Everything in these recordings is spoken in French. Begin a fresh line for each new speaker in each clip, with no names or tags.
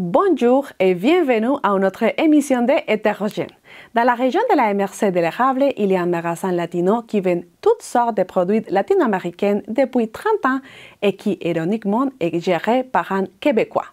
Bonjour et bienvenue à une autre émission de Hétérogène. Dans la région de la MRC de l'Érable, il y a un magasin latino qui vend toutes sortes de produits latino-américains depuis 30 ans et qui, ironiquement, est géré par un Québécois.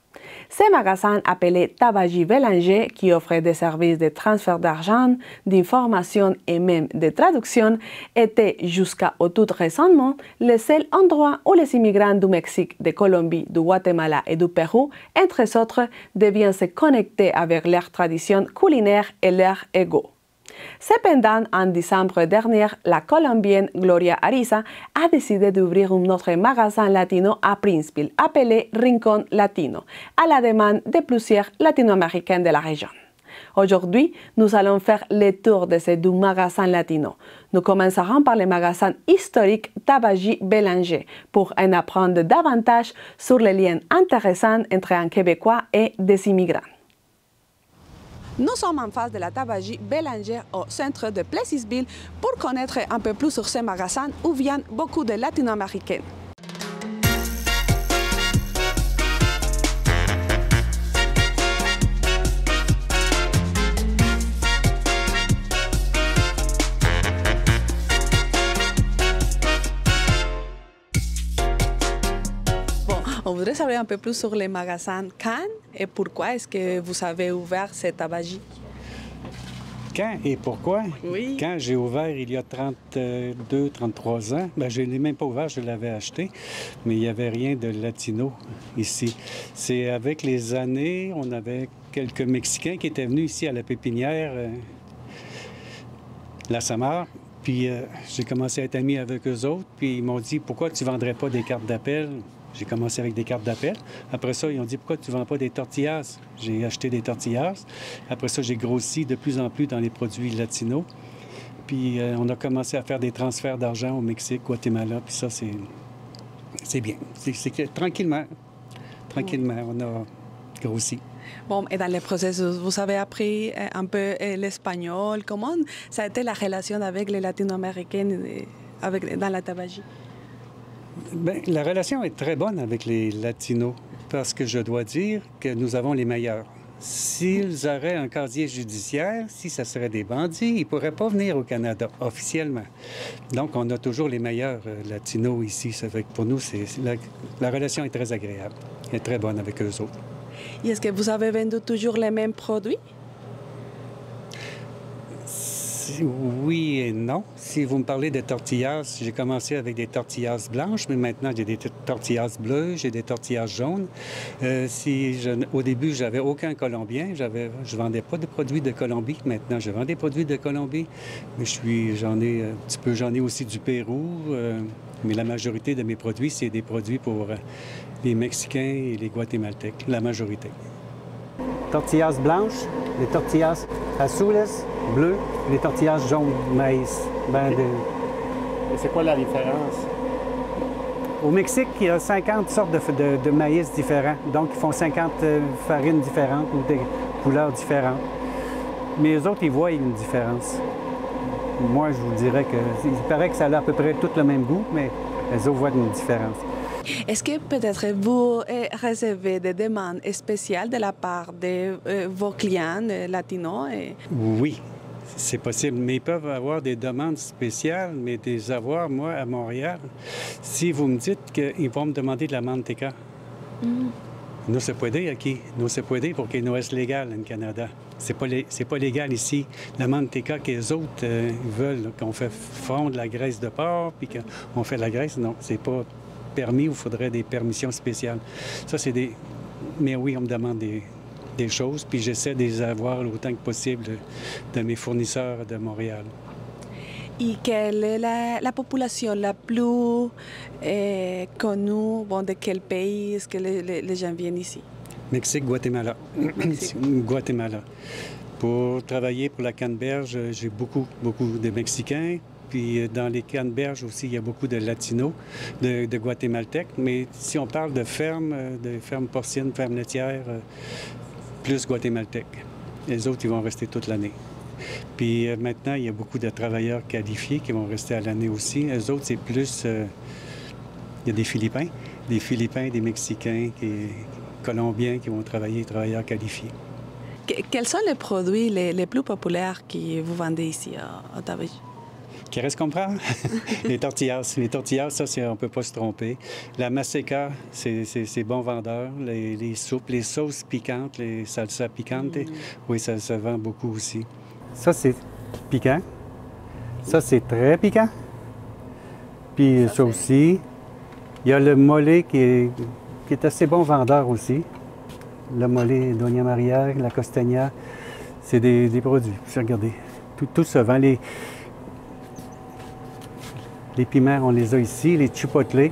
Ce magasin appelé Tabagie Bélanger, qui offre des services de transfert d'argent, d'information et même de traduction, était jusqu'à tout récemment le seul endroit où les immigrants du Mexique, de Colombie, du Guatemala et du Pérou, entre autres, devaient se connecter avec leurs traditions culinaires et leur ego. Cependant, en décembre dernier, la Colombienne Gloria Ariza a décidé d'ouvrir un autre magasin latino à Princeville, appelé Rincón Latino, à la demande de plusieurs latino-américains de la région. Aujourd'hui, nous allons faire le tour de ces deux magasins latinos. Nous commencerons par le magasin historique Tabagie Bélanger pour en apprendre davantage sur les liens intéressants entre un Québécois et des immigrants. Nous sommes en face de la Tabagie Bélanger au centre de Plessisville pour connaître un peu plus sur ce magasin où viennent beaucoup de latino-américains. On voudrait savoir un peu plus sur les magasins. Quand et pourquoi est-ce que vous avez ouvert cette tabagie?
Quand et pourquoi?
Oui.
Quand j'ai ouvert il y a 32, 33 ans, ben, je ne l'ai même pas ouvert, je l'avais acheté, mais il n'y avait rien de latino ici. C'est avec les années, on avait quelques Mexicains qui étaient venus ici à la pépinière, la Samar, puis j'ai commencé à être ami avec eux autres, puis ils m'ont dit « Pourquoi tu ne vendrais pas des cartes d'appel? » J'ai commencé avec des cartes d'appel. Après ça, ils ont dit « Pourquoi tu ne vends pas des tortillas? » J'ai acheté des tortillas. Après ça, j'ai grossi de plus en plus dans les produits latinos. Puis on a commencé à faire des transferts d'argent au Mexique, Guatemala. Puis ça, c'est bien. C'est que tranquillement, on a grossi.
Bon, et dans le processus, vous avez appris un peu l'espagnol. Comment ça a été la relation avec les latino-américains dans la tabagie?
Bien, la relation est très bonne avec les Latinos parce que je dois dire que nous avons les meilleurs. S'ils auraient un casier judiciaire, si ça serait des bandits, ils ne pourraient pas venir au Canada officiellement. Donc, on a toujours les meilleurs Latinos ici. Ça fait que pour nous, la relation est très agréable. Elle est très bonne avec eux autres.
Et est-ce que vous avez vendu toujours les mêmes produits?
Oui et non. Si vous me parlez de tortillas, j'ai commencé avec des tortillas blanches, mais maintenant j'ai des tortillas bleues, j'ai des tortillas jaunes. Au début, j'avais aucun Colombien, je vendais pas de produits de Colombie. Maintenant, je vends des produits de Colombie, mais j'en ai aussi du Pérou. Mais la majorité de mes produits, c'est des produits pour les Mexicains et les Guatémaltèques, la majorité.
Tortillas blanches, les tortillas azules, bleues, les tortillas jaunes, maïs.
Et c'est quoi la différence?
Au Mexique, il y a 50 sortes de maïs différents. Donc, ils font 50 farines différentes ou des couleurs différentes. Mais eux autres, ils voient une différence. Moi, je vous dirais qu'il paraît que ça a à peu près tout le même goût, mais les autres voient une différence.
Est-ce que peut-être vous recevez des demandes spéciales de la part de vos clients latinos?
Oui, c'est possible, mais ils peuvent avoir des demandes spéciales, mais des avoir, moi, à Montréal. Si vous me dites qu'ils vont me demander de la manteca, no se puede aquí, no se puede porque no es légal au Canada. C'est pas légal ici. La manteca que les autres veulent, qu'on fait fondre la graisse de porc, puis qu'on fait la graisse, non, c'est pas permis, il faudrait des permissions spéciales. Ça, c'est des... Mais oui, on me demande des choses, puis j'essaie de les avoir autant que possible de mes fournisseurs de Montréal.
Et quelle est la population la plus connue? Bon, de quel pays est-ce que les gens viennent ici?
Mexique, Guatemala. Guatemala. Pour travailler pour la canneberge, j'ai beaucoup de Mexicains. Puis dans les canneberges aussi, il y a beaucoup de Latinos, de Guatémaltèques. Mais si on parle de fermes porcines, fermes laitières, plus Guatémaltèques. Les autres, ils vont rester toute l'année. Puis maintenant, il y a beaucoup de travailleurs qualifiés qui vont rester à l'année aussi. Les autres, c'est plus... il y a des Philippins, des Mexicains, Colombiens qui vont travailler, travailleurs qualifiés.
Quels sont les produits les plus populaires que vous vendez ici à Tabagie?
¿Quieres comprar? Les tortillas. Les tortillas, ça, on ne peut pas se tromper. La maseca, c'est bon vendeur. Les soupes, les sauces piquantes, les salsas piquantes, oui, ça se vend beaucoup aussi.
Ça, c'est piquant. Ça, c'est très piquant. Puis ça aussi. Il y a le mollet qui est assez bon vendeur aussi. Le mollet Doña Maria, la costeña, c'est des produits. Regardez, tout se vend. Les piments, on les a ici, les chipotle.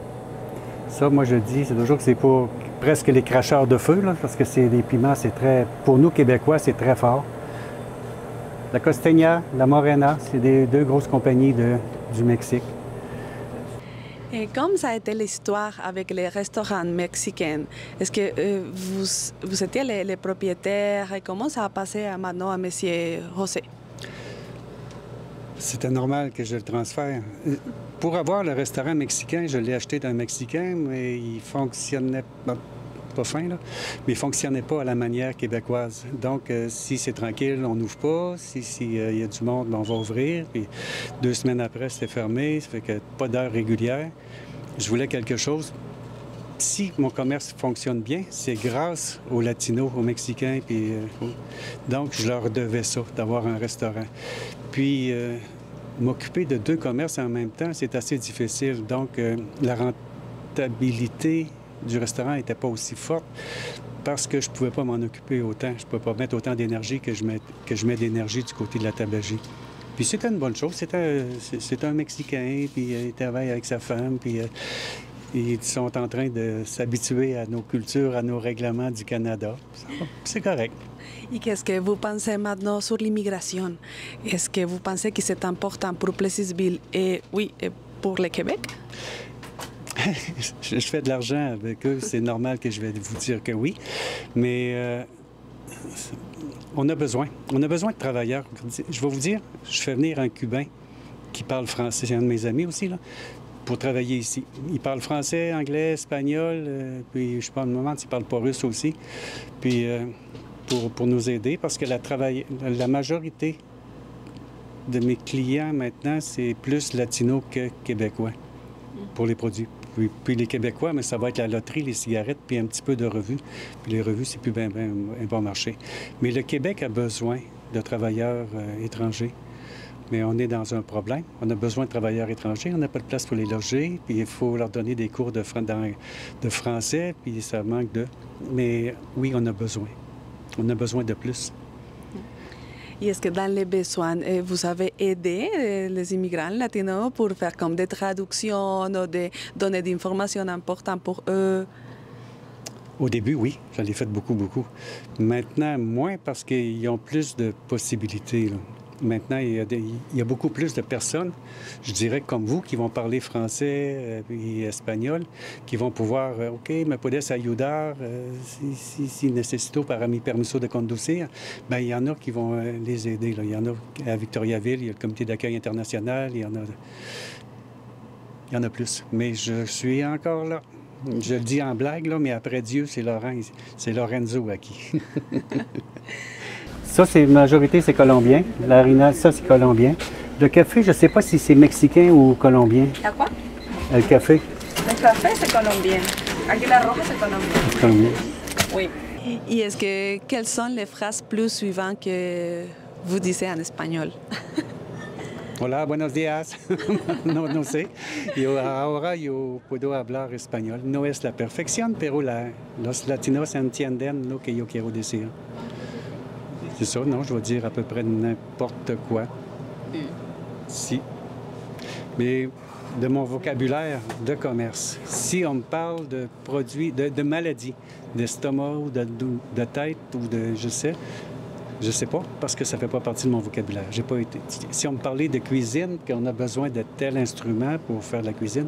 Ça, moi, je dis, c'est toujours que c'est pour presque les cracheurs de feu, là, parce que c'est des piments, c'est très, pour nous, Québécois, c'est très fort. La costeña, la morena, c'est deux grosses compagnies du Mexique.
Et comme ça a été l'histoire avec les restaurants mexicains, est-ce que vous étiez les propriétaires et comment ça a passé maintenant à M. José?
C'était normal que je le transfère. Pour avoir le restaurant mexicain, je l'ai acheté d'un Mexicain, mais il fonctionnait pas fin, là, mais il fonctionnait pas à la manière québécoise. Donc, si c'est tranquille, on n'ouvre pas. Si y a du monde, on va ouvrir. Puis 2 semaines après, c'était fermé. Ça fait que pas d'heure régulière. Je voulais quelque chose. Si mon commerce fonctionne bien, c'est grâce aux Latinos, aux Mexicains. Puis, donc, je leur devais ça, d'avoir un restaurant. Puis, m'occuper de 2 commerces en même temps, c'est assez difficile. Donc, la rentabilité du restaurant n'était pas aussi forte parce que je ne pouvais pas m'en occuper autant. Je ne pouvais pas mettre autant d'énergie que je mets d'énergie du côté de la tabagie. Puis c'était une bonne chose. C'est un Mexicain, puis il travaille avec sa femme, puis ils sont en train de s'habituer à nos cultures, à nos règlements du Canada. C'est correct.
Et qu'est-ce que vous pensez maintenant sur l'immigration? Est-ce que vous pensez que c'est important pour Plessisville et, oui, et pour le Québec?
Je fais de l'argent avec eux, c'est normal que je vais vous dire que oui, mais on a besoin de travailleurs. Je vais vous dire, je fais venir un Cubain qui parle français, c'est un de mes amis aussi, là, pour travailler ici. Il parle français, anglais, espagnol, puis je pense, au moment, il parle pas russe aussi, puis pour nous aider, parce que la majorité de mes clients maintenant, c'est plus latino que québécois pour les produits. Puis les Québécois, mais ça va être la loterie, les cigarettes, puis un petit peu de revues. Puis les revues, c'est plus un bon marché. Mais le Québec a besoin de travailleurs étrangers. Mais on est dans un problème. On a besoin de travailleurs étrangers. On n'a pas de place pour les loger. Puis il faut leur donner des cours de français. Puis ça manque de... Mais oui, on a besoin. On a besoin de plus.
Et est-ce que dans les besoins, vous avez aidé les immigrants latinos pour faire comme des traductions ou de donner des informations importantes pour eux?
Au début, oui. J'en ai fait beaucoup. Maintenant, moins parce qu'ils ont plus de possibilités, là. Maintenant, il y a beaucoup plus de personnes, je dirais comme vous, qui vont parler français et espagnol, qui vont pouvoir, OK, me puedes ayudar, si necesito para mi permiso de conducir. Bien, il y en a qui vont les aider, là. Il y en a à Victoriaville, il y a le comité d'accueil international, il y en a plus. Mais je suis encore là. Je le dis en blague, là, mais après Dieu, c'est Lorenzo à qui.
Ça, c'est majorité, c'est colombien. L'harina, ça, c'est colombien. Le café, je ne sais pas si c'est mexicain ou colombien.
À quoi?
Le café.
Le café, c'est colombien. Aguila roja, c'est colombien.
C'est colombien.
Oui. Et est-ce que quelles sont les phrases plus suivantes que vous disiez en espagnol?
Hola, buenos días. No sé. Ahora yo puedo hablar español. No es la perfección, pero los latinos entienden lo que yo quiero decir. C'est ça, non, je vais dire à peu près n'importe quoi. Si. Mais de mon vocabulaire de commerce, si on me parle de produits, de maladies, d'estomac ou de tête ou de, je sais pas, parce que ça fait pas partie de mon vocabulaire. J'ai pas été. Si on me parlait de cuisine, qu'on a besoin de tel instrument pour faire de la cuisine,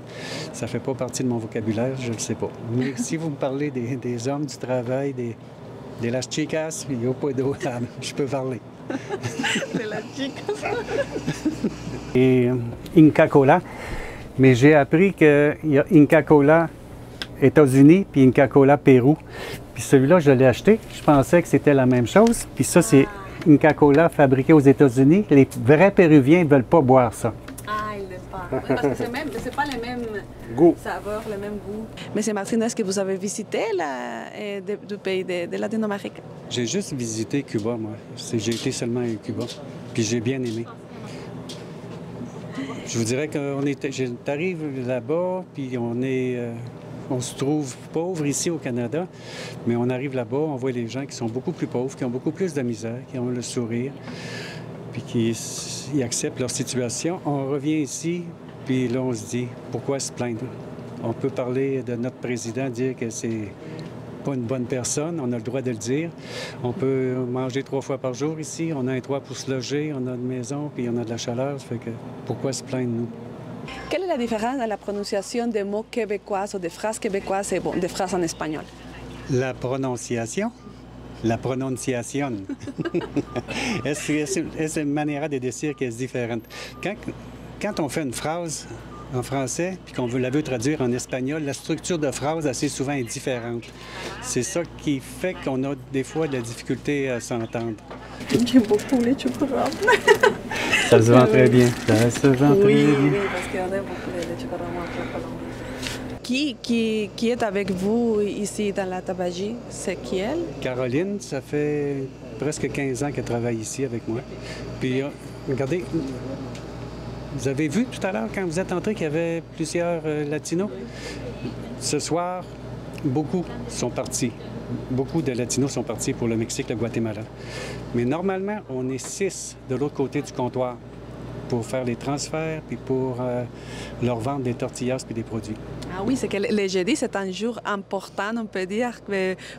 ça fait pas partie de mon vocabulaire, je le sais pas. Mais si vous me parlez des hommes du travail, de las chicas, yo puedo, je peux parler.
De las chicas.
Et Inca Kola. Mais j'ai appris qu'il y a Inca Kola États-Unis, puis Inca Kola Pérou. Puis celui-là, je l'ai acheté. Je pensais que c'était la même chose. Puis ça, c'est Inca Kola fabriqué aux États-Unis. Les vrais Péruviens ne veulent pas boire ça.
Ah, ils n'aiment pas. Oui, parce que c'est pas les mêmes
Goût.
saveurs, les mêmes goûts. Monsieur Martin, est-ce que vous avez visité du pays de Latino-Amérique?
J'ai juste visité Cuba, moi. J'ai été seulement à Cuba, puis j'ai bien aimé. Je vous dirais j'arrive là-bas, puis on se trouve pauvre ici au Canada, mais on arrive là-bas, on voit les gens qui sont beaucoup plus pauvres, qui ont beaucoup plus de misère, qui ont le sourire, puis qui acceptent leur situation. On revient ici, puis là, on se dit, pourquoi se plaindre? On peut parler de notre président, dire que c'est pas une bonne personne, on a le droit de le dire. On peut manger 3 fois par jour ici, on a un toit pour se loger, on a une maison, puis on a de la chaleur, ça fait que pourquoi se plaindre, nous?
Quelle est la différence dans la prononciation des mots québécois ou des phrases québécoises et des phrases en espagnol?
La prononciation. La prononciation. Es une manière de dire qui est différente. Quand on fait une phrase en français puis qu'on la veut traduire en espagnol, la structure de phrase assez souvent est différente. C'est ça qui fait qu'on a des fois de la difficulté à s'entendre.
J'aime beaucoup les chocorams.
Ça se vend très bien. Ça se vend très bien.
Oui, parce qu'on aime beaucoup les chocorams en Colombie. Qui est avec vous ici dans la tabagie? C'est qui elle?
Caroline, ça fait presque 15 ans qu'elle travaille ici avec moi. Puis, regardez, vous avez vu tout à l'heure, quand vous êtes entré, qu'il y avait plusieurs Latinos? Ce soir, beaucoup sont partis. Beaucoup de Latinos sont partis pour le Mexique, le Guatemala. Mais normalement, on est 6 de l'autre côté du comptoir pour faire les transferts puis pour leur vendre des tortillas puis des produits.
Ah oui, c'est que le jeudi, c'est un jour important, on peut dire,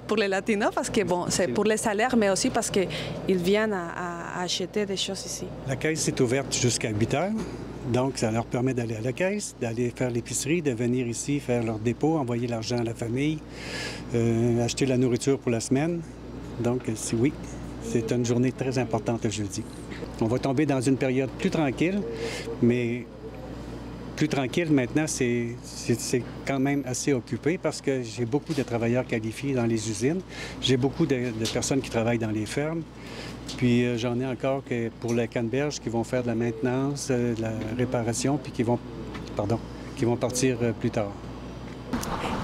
pour les Latinos, parce que bon, c'est pour les salaires, mais aussi parce qu'ils viennent à acheter des choses ici.
La caisse est ouverte jusqu'à 8 heures. Donc, ça leur permet d'aller à la caisse, d'aller faire l'épicerie, de venir ici faire leur dépôt, envoyer l'argent à la famille, acheter la nourriture pour la semaine. Donc, oui, c'est une journée très importante le jeudi. On va tomber dans une période plus tranquille, mais plus tranquille maintenant, c'est quand même assez occupé parce que j'ai beaucoup de travailleurs qualifiés dans les usines. J'ai beaucoup de personnes qui travaillent dans les fermes. Puis j'en ai encore pour les canneberges qui vont faire de la maintenance, de la réparation, puis qui vont partir plus tard.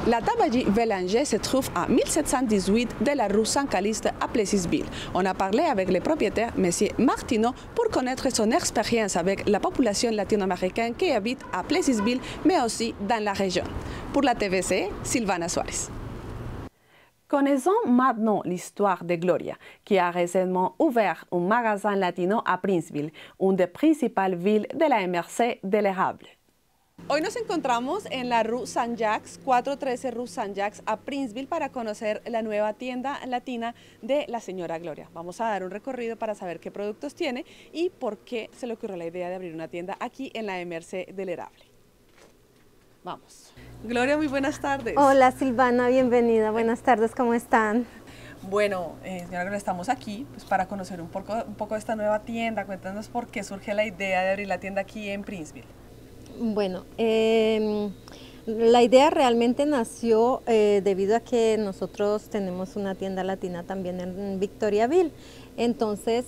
La tabagie Bélanger se trouve à 1718 de la rue Saint-Caliste à Plessisville. On a parlé avec le propriétaire, M. Martineau, pour connaître son expérience avec la population latino-américaine qui habite à Plessisville, mais aussi dans la région. Pour la TVC, Sylvana Suarez. Connaissons maintenant l'histoire de Gloria, qui a récemment ouvert un magasin latino à Princeville, une des principales villes de la MRC de l'Érable. Hoy nos encontramos en la Rue San Jacques, 413 Rue San Jacques, a Princeville, para conocer la nueva tienda latina de la señora Gloria. Vamos a dar un recorrido para saber qué productos tiene y por qué se le ocurrió la idea de abrir una tienda aquí en la MRC del Érable. Vamos. Gloria, muy buenas tardes.
Hola Silvana, bienvenida. Buenas tardes, ¿cómo están?
Bueno, señora Gloria, estamos aquí pues, para conocer un poco de esta nueva tienda. Cuéntanos por qué surge la idea de abrir la tienda aquí en Princeville.
Bueno, la idea realmente nació debido a que nosotros tenemos una tienda latina también en Victoriaville. Entonces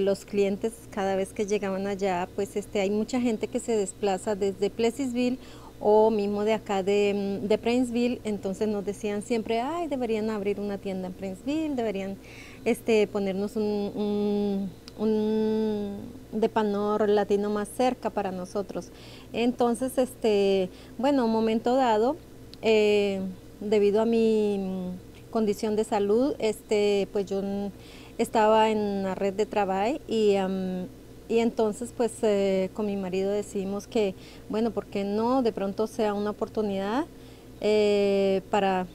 los clientes cada vez que llegaban allá, pues hay mucha gente que se desplaza desde Plessisville o mismo de acá de Princeville. Entonces nos decían siempre, ay, deberían abrir una tienda en Princeville, deberían ponernos un depanador latino más cerca para nosotros. Entonces, bueno, un momento dado, debido a mi condición de salud, pues yo estaba en la red de trabajo y entonces pues con mi marido decidimos que, bueno, ¿por qué no? De pronto sea una oportunidad para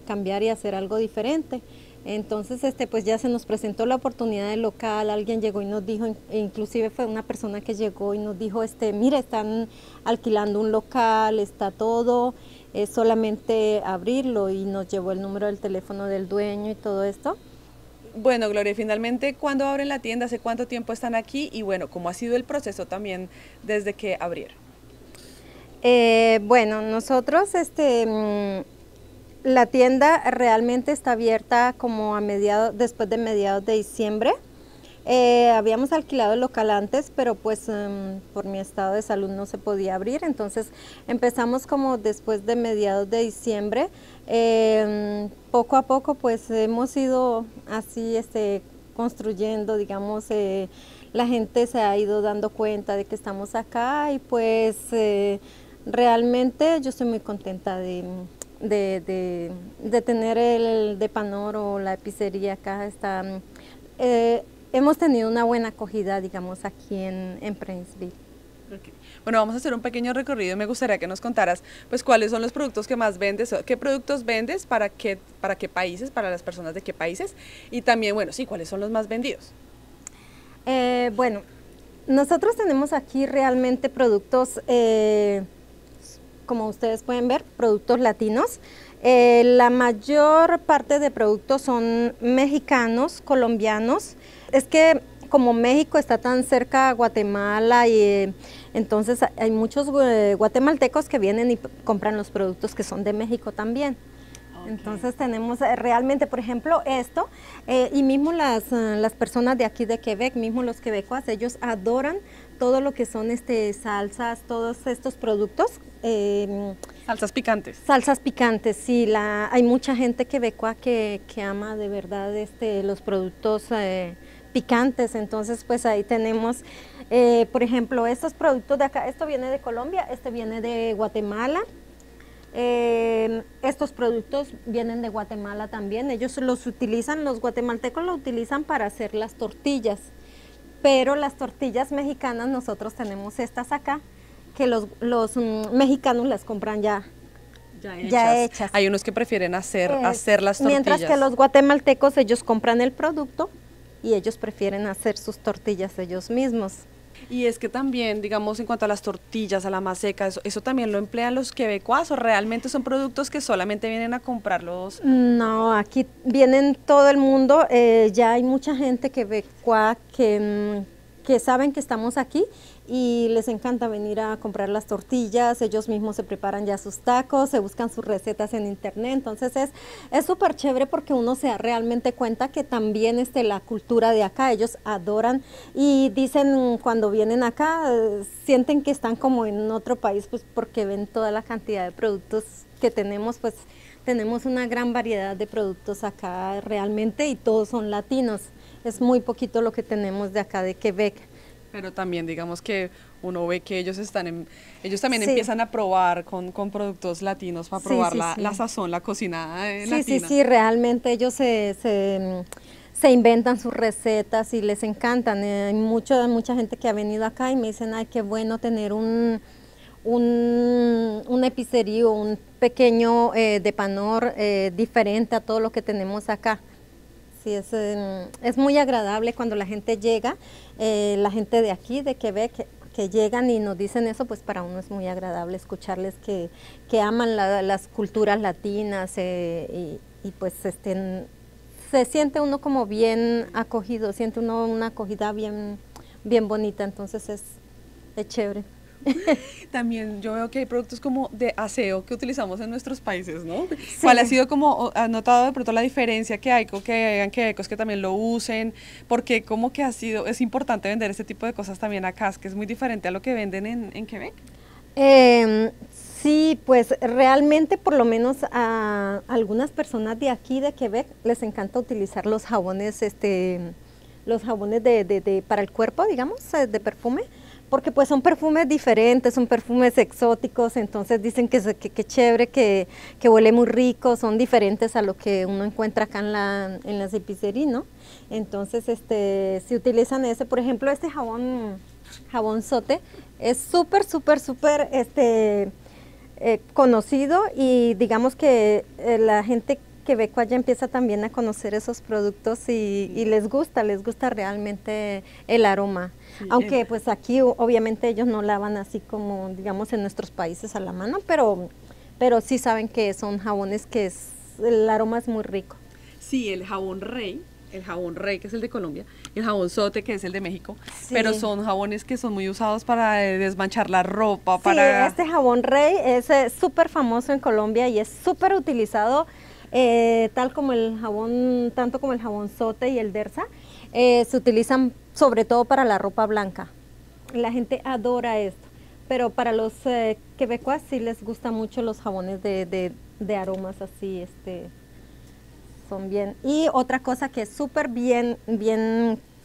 cambiar y hacer algo diferente. Entonces, pues ya se nos presentó la oportunidad del local, alguien llegó y nos dijo, inclusive fue una persona que llegó y nos dijo, mira, están alquilando un local, está todo, es solamente abrirlo, y nos llevó el número del teléfono del dueño y todo esto.
Bueno, Gloria, finalmente, ¿cuándo abren la tienda? ¿Hace cuánto tiempo están aquí? Y bueno, ¿cómo ha sido el proceso también desde que abrieron?
Bueno, nosotros La tienda realmente está abierta como después de mediados de diciembre. Habíamos alquilado el local antes, pero pues por mi estado de salud no se podía abrir, entonces empezamos como después de mediados de diciembre. Poco a poco pues hemos ido así construyendo, digamos, la gente se ha ido dando cuenta de que estamos acá y pues realmente yo estoy muy contenta de tener el Depanor o la pizzería acá. Hemos tenido una buena acogida, digamos, aquí en Princeville.
Okay. Bueno, vamos a hacer un pequeño recorrido y me gustaría que nos contaras pues cuáles son los productos que más vendes, qué productos vendes, para qué países, para las personas de qué países, y también, bueno, sí, cuáles son los más vendidos.
Bueno, nosotros tenemos aquí realmente productos, como ustedes pueden ver, productos latinos. La mayor parte de productos son mexicanos, colombianos. Es que como México está tan cerca a Guatemala y entonces hay muchos guatemaltecos que vienen y compran los productos que son de México también. Okay. Entonces tenemos realmente, por ejemplo, esto, y mismo las personas de aquí de Quebec, mismo los quebecuas, ellos adoran todo lo que son salsas, todos estos productos.
Salsas picantes.
Salsas picantes, sí. Hay mucha gente quebecua que ama de verdad los productos picantes, entonces pues ahí tenemos, por ejemplo, estos productos de acá, esto viene de Colombia, este viene de Guatemala. Estos productos vienen de Guatemala también, ellos los utilizan, los guatemaltecos lo utilizan para hacer las tortillas, pero las tortillas mexicanas nosotros tenemos estas acá, que los mexicanos las compran ya hechas.
Hay unos que prefieren hacer las tortillas.
Mientras que los guatemaltecos, ellos compran el producto y ellos prefieren hacer sus tortillas ellos mismos.
Y es que también, digamos, en cuanto a las tortillas, a la maseca, ¿eso también lo emplean los quebecuas o realmente son productos que solamente vienen a comprarlos?
No, aquí vienen todo el mundo, ya hay mucha gente quebecua que saben que estamos aquí y les encanta venir a comprar las tortillas, ellos mismos se preparan ya sus tacos, se buscan sus recetas en internet, entonces es súper chévere porque uno se da realmente cuenta que también la cultura de acá, ellos adoran y dicen cuando vienen acá, sienten que están como en otro país, pues porque ven toda la cantidad de productos que tenemos, pues tenemos una gran variedad de productos acá realmente y todos son latinos, es muy poquito lo que tenemos de acá de Quebec.
Pero también digamos que uno ve que ellos también
sí.
empiezan a probar con productos latinos para probar la sazón, la cocinada latina.
Sí, realmente ellos se inventan sus recetas y les encantan. Hay mucha gente que ha venido acá y me dicen, ay, qué bueno tener un pizzería, un pequeño Depanor diferente a todo lo que tenemos acá. Sí, es muy agradable cuando la gente llega, la gente de aquí, de Quebec, que llegan y nos dicen eso, pues para uno es muy agradable escucharles que aman las culturas latinas y pues se siente uno como bien acogido, siente uno una acogida bien bonita, entonces es chévere.
También yo veo que hay productos como de aseo que utilizamos en nuestros países, ¿no? Sí. ¿Cuál ha sido como, has notado de pronto la diferencia que hay con que hayan quebecos que también lo usen? Porque como que es importante vender este tipo de cosas también acá, es que es muy diferente a lo que venden en Quebec.
Sí, pues realmente por lo menos a algunas personas de aquí de Quebec les encanta utilizar los jabones, para el cuerpo, digamos, de perfume. Porque pues son perfumes diferentes, son perfumes exóticos, entonces dicen que chévere, que huele muy rico, son diferentes a lo que uno encuentra acá en las pizzerías, ¿no? Entonces si utilizan por ejemplo, este jabón Sote es súper conocido y digamos que la gente quebecua ya empieza también a conocer esos productos y les gusta realmente el aroma. Sí, aunque pues aquí obviamente ellos no lavan así como digamos en nuestros países a la mano, pero sí saben que son jabones el aroma es muy rico.
Sí, el jabón Rey el jabón Rey, que es el de Colombia, y el jabón Sote, que es el de México,
Sí.
pero son jabones que son muy usados para desmanchar la ropa,
Sí,
para...
este jabón Rey es súper famoso en Colombia y es súper utilizado, tal como el jabón, tanto como el jabón Sote y el Dersa, se utilizan sobre todo para la ropa blanca. La gente adora esto, pero para los quebecuas sí les gusta mucho los jabones de aromas así, son bien. Y otra cosa que es súper bien,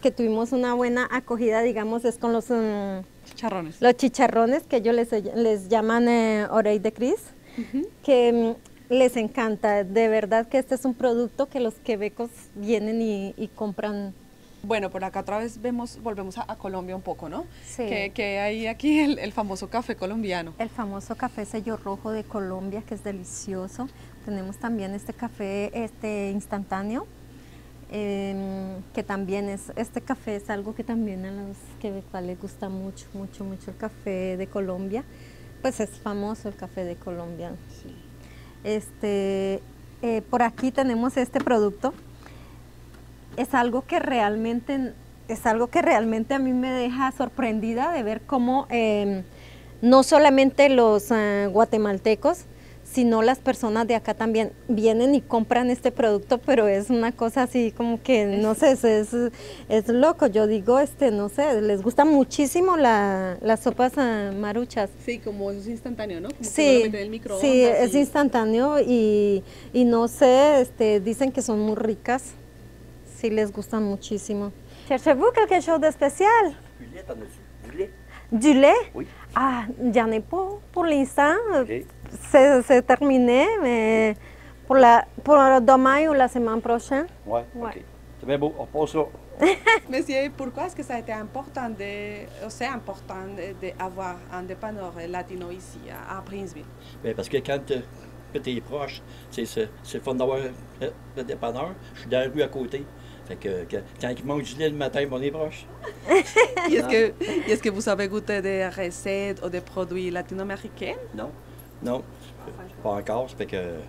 que tuvimos una buena acogida, digamos, es con
Chicharrones.
los chicharrones, que ellos les llaman oreille de Cris, que les encanta. De verdad que este es un producto que los quebecos vienen y compran.
Bueno, por acá otra vez volvemos a Colombia un poco, ¿no?
Sí.
Que hay aquí el famoso café colombiano.
El famoso café sello rojo de Colombia, que es delicioso. Tenemos también este café instantáneo, que también este café es algo que también a los quebecuas les gusta mucho, mucho, mucho el café de Colombia. Pues es famoso el café de Colombia.
Sí.
Por aquí tenemos este producto. Es algo que realmente a mí me deja sorprendida de ver cómo no solamente los guatemaltecos, sino las personas de acá también vienen y compran este producto, pero es una cosa así como que, no sé, es loco. Yo digo, no sé, les gusta muchísimo las sopas maruchas.
Sí, como eso es instantáneo, ¿no? Como que uno lo
Sí,
mete en el microondas
sí, es
y-
instantáneo y no sé, dicen que son muy ricas. Sí, les gustan muchísimo. Cherchez-vous quelque chose de spécial?
Du lait, t'en as-tu? Du lait?
Du lait?
Oui.
Ah, j'en ai pas pour l'instant.
OK.
C'est terminé, mais pour demain ou la semaine prochaine.
Ouais,
Ouais.
OK. C'est bien beau. On passe ça.
Monsieur, pourquoi est-ce que ça a été important d'avoir un dépanneur latino ici à Princeville?
Bien, parce que quand t'es proche, c'est le fun d'avoir le dépanneur. Je suis dans la rue à côté. Fait que quand il manque du lait le matin, on est proche.
¿Y es que vous avez goûté des recettes ou des produits latino-américains?
Non? Non? Pas encore. Ça fait que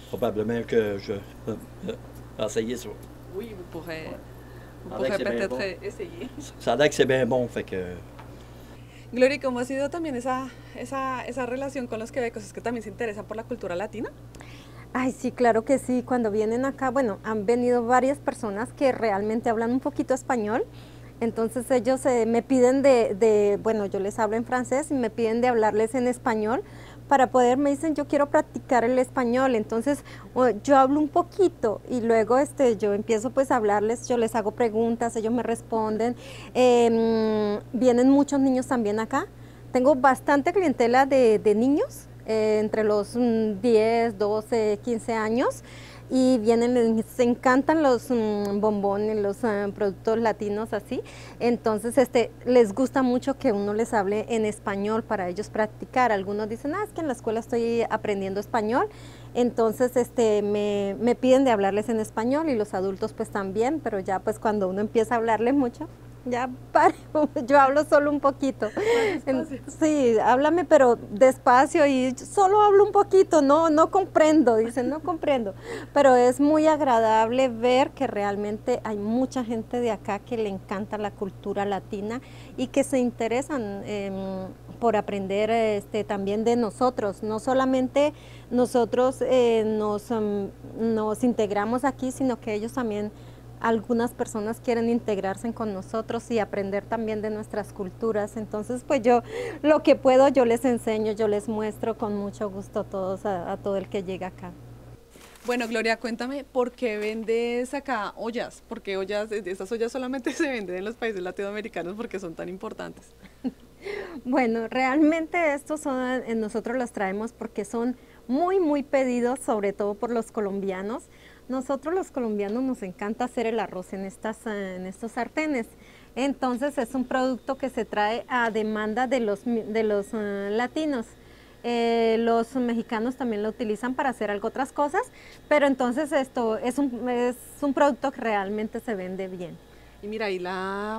probablement que je vais essayer ça.
Oui, vous pourrez
Avec, c'est bien
peut-être
bon.
essayer.
Ça a l'air que c'est bien bon. Fait que
Gloria, ¿cómo ha sido también esa relación con los quebecos? ¿Es que también se interesan por la cultura latina?
Ay, sí, claro que sí. Cuando vienen acá, bueno, han venido varias personas que realmente hablan un poquito español. Entonces ellos me piden bueno, yo les hablo en francés y me piden de hablarles en español para poder, me dicen, yo quiero practicar el español. Entonces yo hablo un poquito y luego yo empiezo pues a hablarles, yo les hago preguntas, ellos me responden. Vienen muchos niños también acá. Tengo bastante clientela de niños, entre los 10, 12, 15 años, y vienen, les encantan los bombones, los productos latinos así. Entonces les gusta mucho que uno les hable en español para ellos practicar. Algunos dicen, es que en la escuela estoy aprendiendo español. Entonces me piden de hablarles en español, y los adultos pues también, pero ya pues cuando uno empieza a hablarle mucho, ya paro, yo hablo solo un poquito. Sí, háblame pero despacio, y solo hablo un poquito, no comprendo, dicen, no comprendo. Pero es muy agradable ver que realmente hay mucha gente de acá que le encanta la cultura latina y que se interesan por aprender también de nosotros. No solamente nosotros nos integramos aquí, sino que ellos también, algunas personas quieren integrarse con nosotros y aprender también de nuestras culturas. Entonces pues yo lo que puedo yo les enseño, yo les muestro con mucho gusto a todo el que llega acá.
Bueno, Gloria, cuéntame, ¿por qué vendes acá ollas? Porque estas ollas solamente se venden en los países latinoamericanos porque son tan importantes.
Bueno, realmente nosotros los traemos porque son muy, muy pedidos, sobre todo por los colombianos. Nosotros los colombianos nos encanta hacer el arroz en estos sartenes. Entonces es un producto que se trae a demanda de los latinos. Los mexicanos también lo utilizan para hacer otras cosas, pero entonces esto es un producto que realmente se vende bien.
Y mira, ahí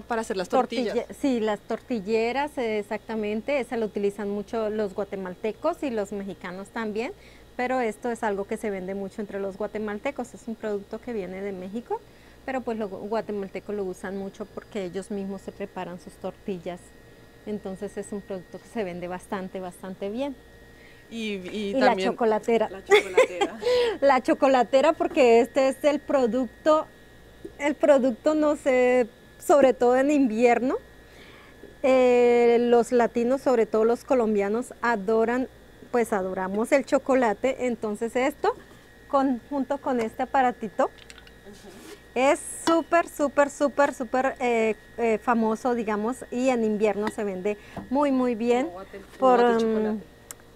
para hacer las tortillas.
Sí, las tortilleras, exactamente, esa lo utilizan mucho los guatemaltecos y los mexicanos también, pero esto es algo que se vende mucho entre los guatemaltecos, es un producto que viene de México, pero pues los guatemaltecos lo usan mucho porque ellos mismos se preparan sus tortillas. Entonces es un producto que se vende bastante bien.
Y
también la chocolatera.
La chocolatera.
La chocolatera, porque este es el producto no sé, sobre todo en invierno, los latinos, sobre todo los colombianos, adoramos el chocolate. Entonces esto, junto con este aparatito, es súper famoso, digamos, y en invierno se vende muy bien.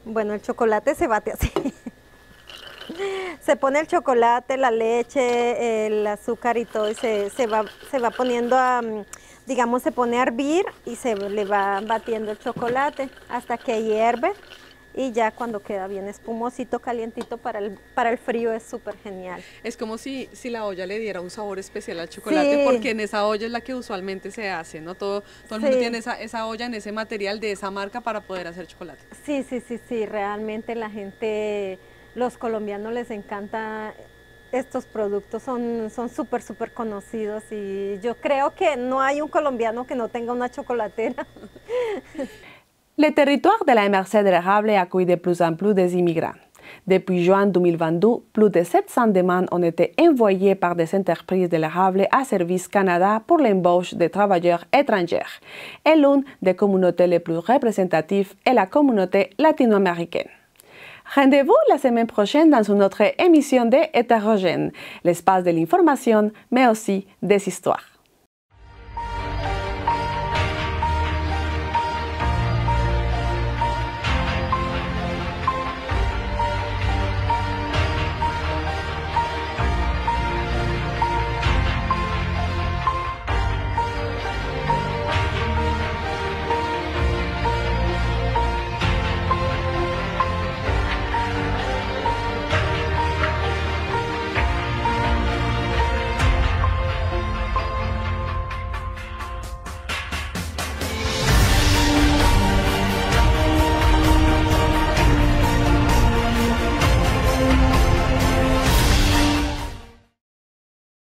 Bueno, el chocolate se bate así. Se pone el chocolate, la leche, el azúcar y todo, y se va poniendo digamos, se pone a hervir y se le va batiendo el chocolate hasta que hierve, y ya cuando queda bien espumosito, calientito para el frío, es súper genial.
Es como si la olla le diera un sabor especial al chocolate, sí, porque en esa olla es la que usualmente se hace, ¿no? Todo el mundo tiene esa olla en ese material de esa marca para poder hacer chocolate.
Sí, realmente la gente, los colombianos les encanta estos productos, son súper conocidos, y yo creo que no hay un colombiano que no tenga una chocolatera.
Le territoire de la MRC de l'érable accueille de plus en plus des immigrants. Depuis juin 2022, plus de 700 demandes ont été envoyées par des entreprises de l'érable à Service Canada pour l'embauche de travailleurs étrangers. Et l'une des communautés les plus représentatives est la communauté latino-américaine. Rendez-vous la semaine prochaine dans une autre émission de Hétérogène, l'espace de l'information, mais aussi des histoires.